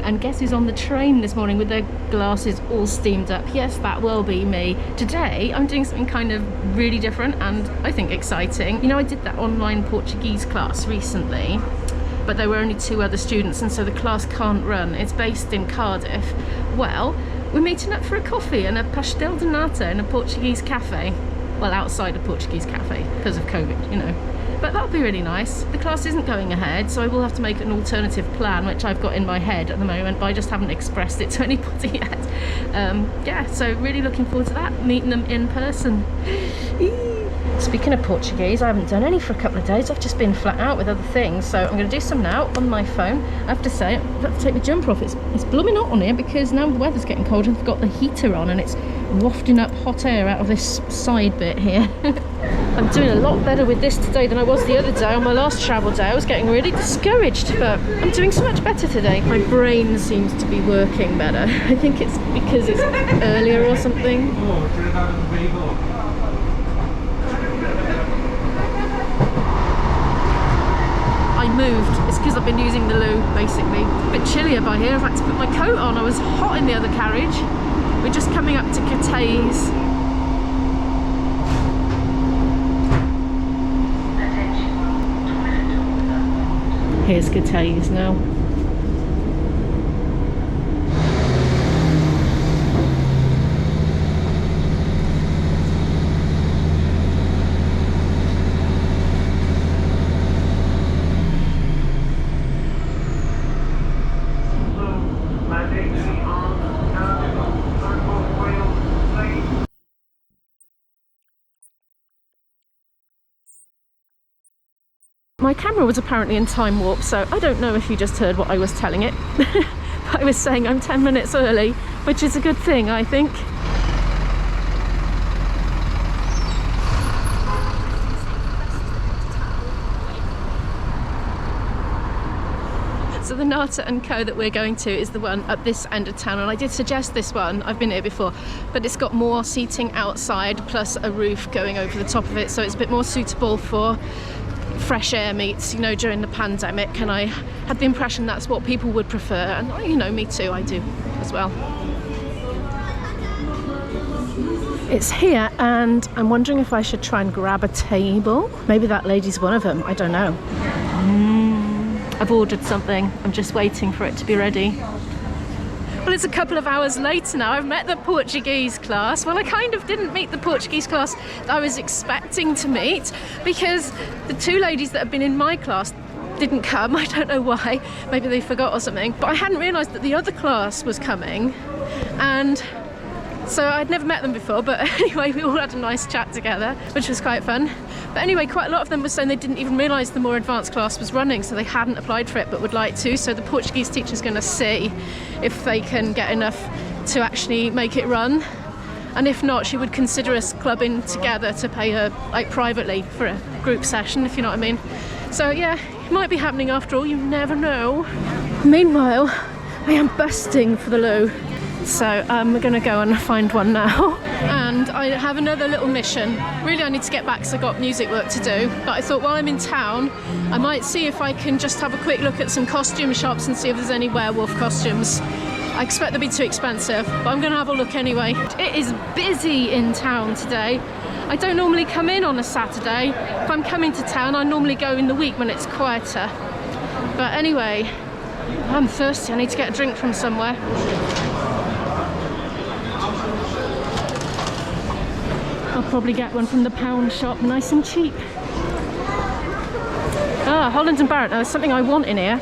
And guess who's on the train this morning with their glasses all steamed up? Yes, that will be me. Today I'm doing something kind of really different and I think exciting. You know, I did that online Portuguese class recently, but there were only 2 other students and so the class can't run. It's based in Cardiff. Well, we're meeting up for a coffee and a pastel de nata in a Portuguese cafe. Well, outside a Portuguese cafe because of COVID, you know. But that'll be really nice. The class isn't going ahead, so I will have to make an alternative plan, which I've got in my head at the moment, but I just haven't expressed it to anybody yet. Yeah, so really looking forward to that, meeting them in person. Speaking of Portuguese, I haven't done any for a couple of days. I've just been flat out with other things, so I'm going to do some now on my phone. I have to say, I have to take my jumper off. It's blooming hot on here because now the weather's getting cold and I've got the heater on and it's wafting up hot air out of this side bit here. I'm doing a lot better with this today than I was the other day. On my last travel day I was getting really discouraged, but I'm doing so much better today. My brain seems to be working better. I think it's because it's earlier or something. I moved. It's because I've been using the loo, basically. A bit chillier by here. I've had to put my coat on. I was hot in the other carriage. We're just coming up to Cardiff. Here's Cardiff now. My camera was apparently in time warp, so I don't know if you just heard what I was telling it. I was saying I'm 10 minutes early, which is a good thing, I think. So the Nata & Co that we're going to is the one up this end of town, and I did suggest this one. I've been here before, but it's got more seating outside plus a roof going over the top of it, so it's a bit more suitable for fresh air meets, you know, during the pandemic, and I had the impression that's what people would prefer, and you know, me too, I do as well. It's here and I'm wondering if I should try and grab a table. Maybe that lady's one of them, I don't know. I've ordered something, I'm just waiting for it to be ready. Well, it's a couple of hours later now. I've met the Portuguese class. Well, I kind of didn't meet the Portuguese class that I was expecting to meet because the 2 ladies that have been in my class didn't come. I don't know why. Maybe they forgot or something. But I hadn't realised that the other class was coming. And so I'd never met them before. But anyway, we all had a nice chat together, which was quite fun. But anyway, quite a lot of them were saying they didn't even realise the more advanced class was running, so they hadn't applied for it but would like to. So the Portuguese teacher's going to see if they can get enough to actually make it run. And if not, she would consider us clubbing together to pay her like privately for a group session, if you know what I mean. So yeah, it might be happening after all, you never know. Meanwhile, I am busting for the loo. So we're going to go and find one now. And I have another little mission. Really, I need to get back because I've got music work to do. But I thought while I'm in town, I might see if I can just have a quick look at some costume shops and see if there's any werewolf costumes. I expect they'll be too expensive, but I'm going to have a look anyway. It is busy in town today. I don't normally come in on a Saturday. If I'm coming to town, I normally go in the week when it's quieter. But anyway, I'm thirsty. I need to get a drink from somewhere. I'll probably get one from the pound shop, nice and cheap. Ah, Holland and Barrett. Now, there's something I want in here.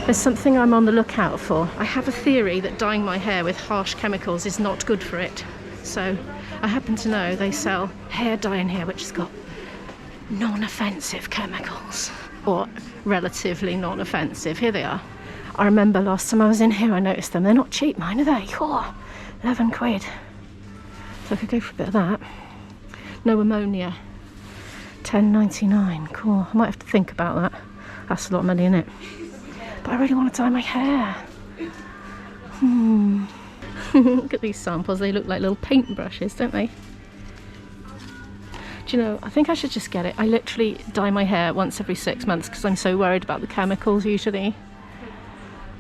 There's something I'm on the lookout for. I have a theory that dyeing my hair with harsh chemicals is not good for it. So I happen to know they sell hair dye in here which has got non-offensive chemicals. Or relatively non-offensive. Here they are. I remember last time I was in here I noticed them. They're not cheap, mine, are they? Oh, 11 quid. So I could go for a bit of that. No ammonia. £10.99. Cool. I might have to think about that. That's a lot of money, isn't it? But I really want to dye my hair. Look at these samples. They look like little paint brushes, don't they? Do Do you know, I think I should just get it. I literally dye my hair once every 6 months because I'm so worried about the chemicals usually.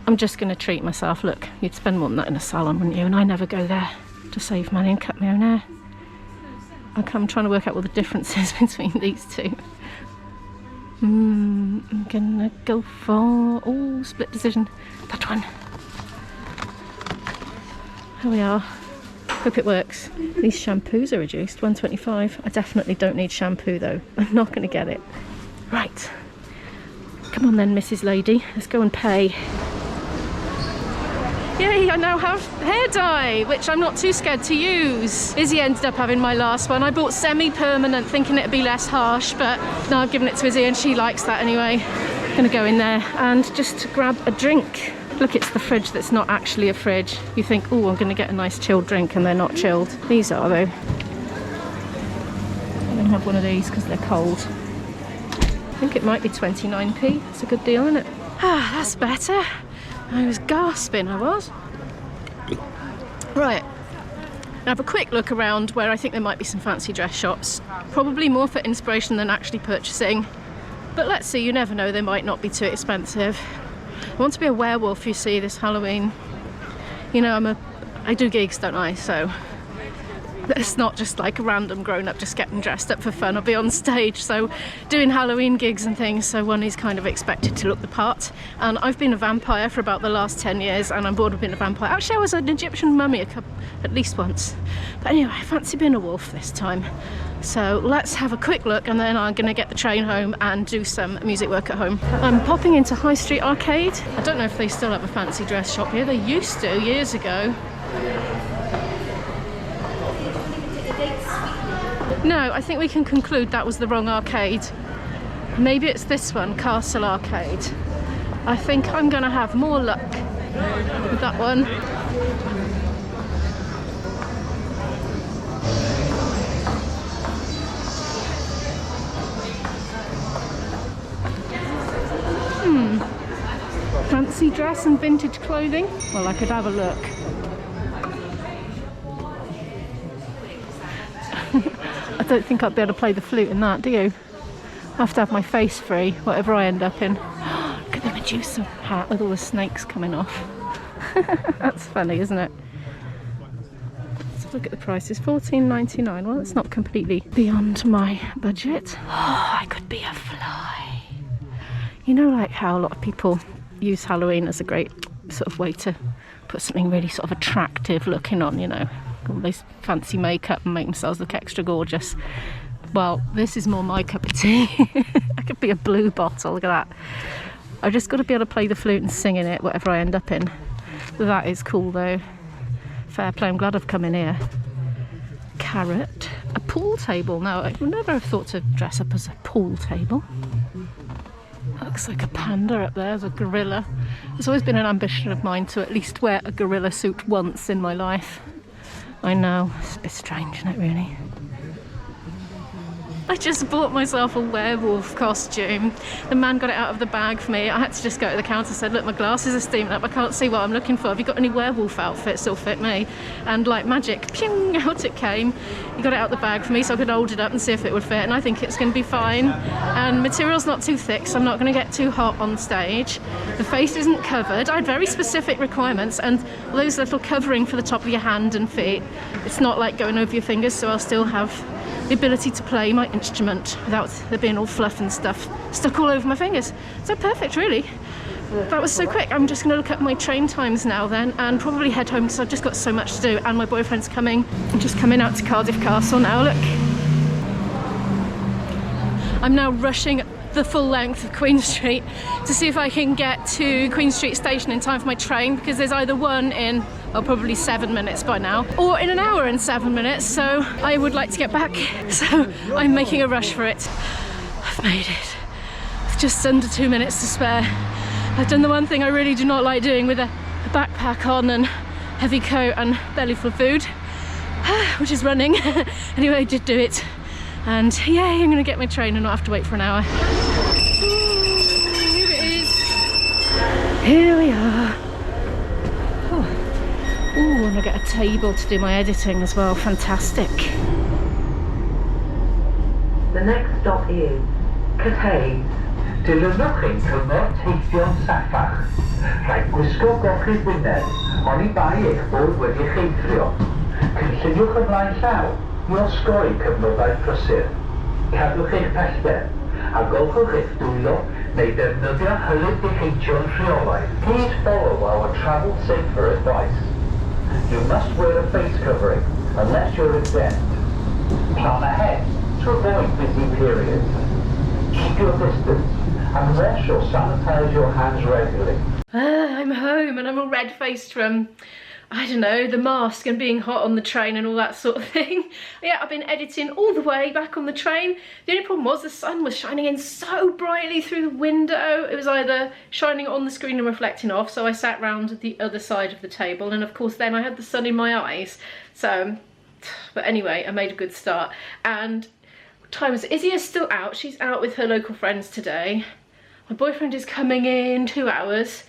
I'm just going to treat myself. Look, you'd spend more than that in a salon, wouldn't you? And I never go there to save money and cut my own hair. I'm trying to work out what the difference is between these two. I'm gonna go for, oh, split decision, that one. Here we are. Hope it works. These shampoos are reduced, £1.25. I definitely don't need shampoo though. I'm not gonna get it. Right. Come on then, Mrs. Lady. Let's go and pay. Yay, I now have hair dye, which I'm not too scared to use. Izzy ended up having my last one. I bought semi-permanent thinking it'd be less harsh, but now I've given it to Izzy and she likes that anyway. I'm gonna go in there and just grab a drink. Look, it's the fridge that's not actually a fridge. You think, oh, I'm gonna get a nice chilled drink, and they're not chilled. These are though. I'm gonna have one of these because they're cold. I think it might be 29p. It's a good deal, isn't it? Ah, that's better. I was gasping, I was. Right, now have a quick look around where I think there might be some fancy dress shops. Probably more for inspiration than actually purchasing. But let's see, you never know, they might not be too expensive. I want to be a werewolf, you see, this Halloween. You know, I do gigs, don't I? So it's not just like a random grown-up just getting dressed up for fun. I'll be on stage, so doing Halloween gigs and things, so one is kind of expected to look the part. And I've been a vampire for about the last 10 years, and I'm bored of being a vampire. Actually, I was an Egyptian mummy at least once. But anyway, I fancy being a wolf this time. So let's have a quick look, and then I'm gonna get the train home and do some music work at home. I'm popping into High Street Arcade. I don't know if they still have a fancy dress shop here. They used to, years ago. No, I think we can conclude that was the wrong arcade. Maybe it's this one, Castle Arcade. I think I'm gonna have more luck with that one. Fancy dress and vintage clothing? Well, I could have a look. I don't think I'd be able to play the flute in that, do you? I have to have my face free, whatever I end up in. Look at the Medusa hat with all the snakes coming off. That's funny, isn't it? Let's look at the prices. $14.99. Well, it's not completely beyond my budget. Oh, I could be a fly. You know, like how a lot of people use Halloween as a great sort of way to put something really sort of attractive looking on, you know, all this fancy makeup and make themselves look extra gorgeous. Well, this is more my cup of tea. I could be a blue bottle, look at that. I've just got to be able to play the flute and sing in it, whatever I end up in. That is cool though. Fair play, I'm glad I've come in here. Carrot, a pool table. Now, I would never have thought to dress up as a pool table. Looks like a panda up there, there's a gorilla. It's always been an ambition of mine to at least wear a gorilla suit once in my life. I know, it's a bit strange, isn't it, really? I just bought myself a werewolf costume. The man got it out of the bag for me. I had to just go to the counter and said, look, my glasses are steaming up. I can't see what I'm looking for. Have you got any werewolf outfits that'll fit me? And like magic, ping, out it came. He got it out the bag for me so I could hold it up and see if it would fit. And I think it's going to be fine. And material's not too thick, so I'm not going to get too hot on stage. The face isn't covered. I had very specific requirements, and those little covering for the top of your hand and feet. It's not like going over your fingers, so I'll still have the ability to play my instrument without there being all fluff and stuff stuck all over my fingers. So perfect, really. That was so quick. I'm just going to look at my train times now then and probably head home because I've just got so much to do, and my boyfriend's coming. I'm just coming out to Cardiff Castle now, look. I'm now rushing the full length of Queen Street to see if I can get to Queen Street station in time for my train, because there's either one in, well, probably 7 minutes by now, or in an hour and 7 minutes, so I would like to get back, so I'm making a rush for it. I've made it. With just under 2 minutes to spare. I've done the one thing I really do not like doing with a backpack on and heavy coat and belly full of food, which is running. Anyway, I did do it. And yay, I'm gonna get my train and not have to wait for an hour. Here it is. Here we are. Oh, and I get a table to do my editing as well. Fantastic. The next stop is Cardiff. Dilynwch ein cyngor teithio'n saffach. Rhaid gwisgo gochyd wyneb, oni bai eich bod wedi'ch eithrio. Cynlluniwch ymlaen llaw i osgoi cyfnodau prysur. Cadwch eich pellter, a golchwch eich dwylo neu defnyddio hylif deheintion rheolaidd. Please follow our travel safer advice. You must wear a face covering unless you're exempt. Plan ahead to avoid busy periods. Keep your distance and wash or sanitize your hands regularly. I'm home and I'm all red-faced from, I don't know, the mask and being hot on the train and all that sort of thing. Yeah, I've been editing all the way back on the train. The only problem was the sun was shining in so brightly through the window. It was either shining on the screen and reflecting off, so I sat round the other side of the table, and of course then I had the sun in my eyes. So, but anyway, I made a good start. And time is, Izzy is still out. She's out with her local friends today. My boyfriend is coming in 2 hours,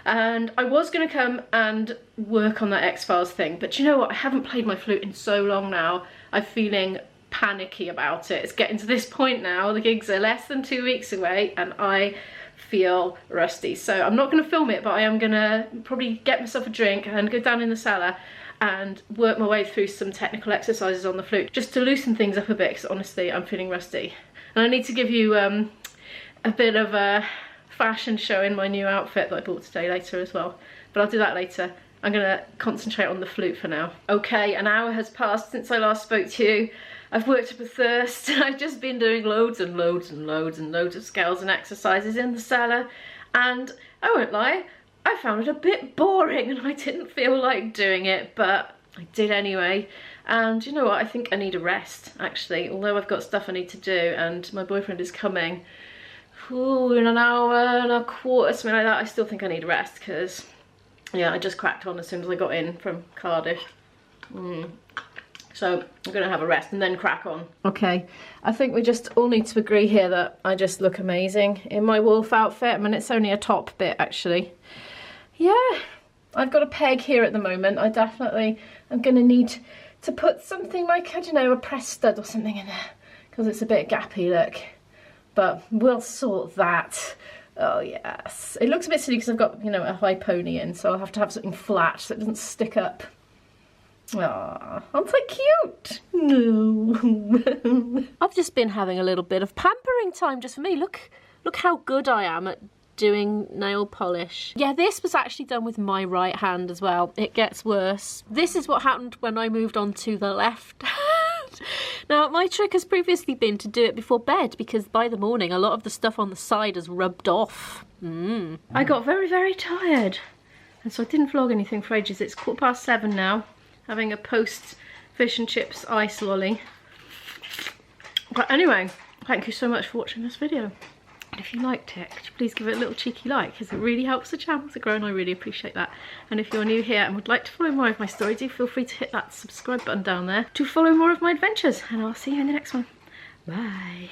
and I was going to come and work on that X-Files thing, but you know what, I haven't played my flute in so long now. I'm feeling panicky about it. It's getting to this point now, the gigs are less than 2 weeks away and I feel rusty. So I'm not going to film it, but I am going to probably get myself a drink and go down in the cellar and work my way through some technical exercises on the flute, just to loosen things up a bit, because honestly I'm feeling rusty. And I need to give you a bit of a fashion show in my new outfit that I bought today later as well, but I'll do that later. I'm gonna concentrate on the flute for now. Okay, an hour has passed since I last spoke to you. I've worked up a thirst. I've just been doing loads and loads and loads and loads of scales and exercises in the cellar, and I won't lie, I found it a bit boring and I didn't feel like doing it, but I did anyway. And you know what, I think I need a rest actually, although I've got stuff I need to do and my boyfriend is coming in an hour and a quarter, something like that. I still think I need a rest because, yeah, I just cracked on as soon as I got in from Cardiff. So I'm gonna have a rest and then crack on. Okay, I think we just all need to agree here that I just look amazing in my wolf outfit. I mean, it's only a top bit actually. Yeah, I've got a peg here at the moment. I definitely am gonna need to put something like, I don't know, a press stud or something in there because it's a bit gappy, look. But we'll sort that. Oh yes. It looks a bit silly because I've got, you know, a high pony in, so I'll have to have something flat so it doesn't stick up. Aww, aren't I cute? No. I've just been having a little bit of pampering time just for me. Look how good I am at doing nail polish. Yeah, this was actually done with my right hand as well. It gets worse. This is what happened when I moved on to the left hand. Now, my trick has previously been to do it before bed because by the morning a lot of the stuff on the side has rubbed off. I got very, very tired and so I didn't vlog anything for ages. It's 7:15 now, having a post fish and chips ice lolly. But anyway, thank you so much for watching this video. And if you liked it, could you please give it a little cheeky like, because it really helps the channel to grow and I really appreciate that. And if you're new here and would like to follow more of my story, do feel free to hit that subscribe button down there to follow more of my adventures. And I'll see you in the next one. Bye.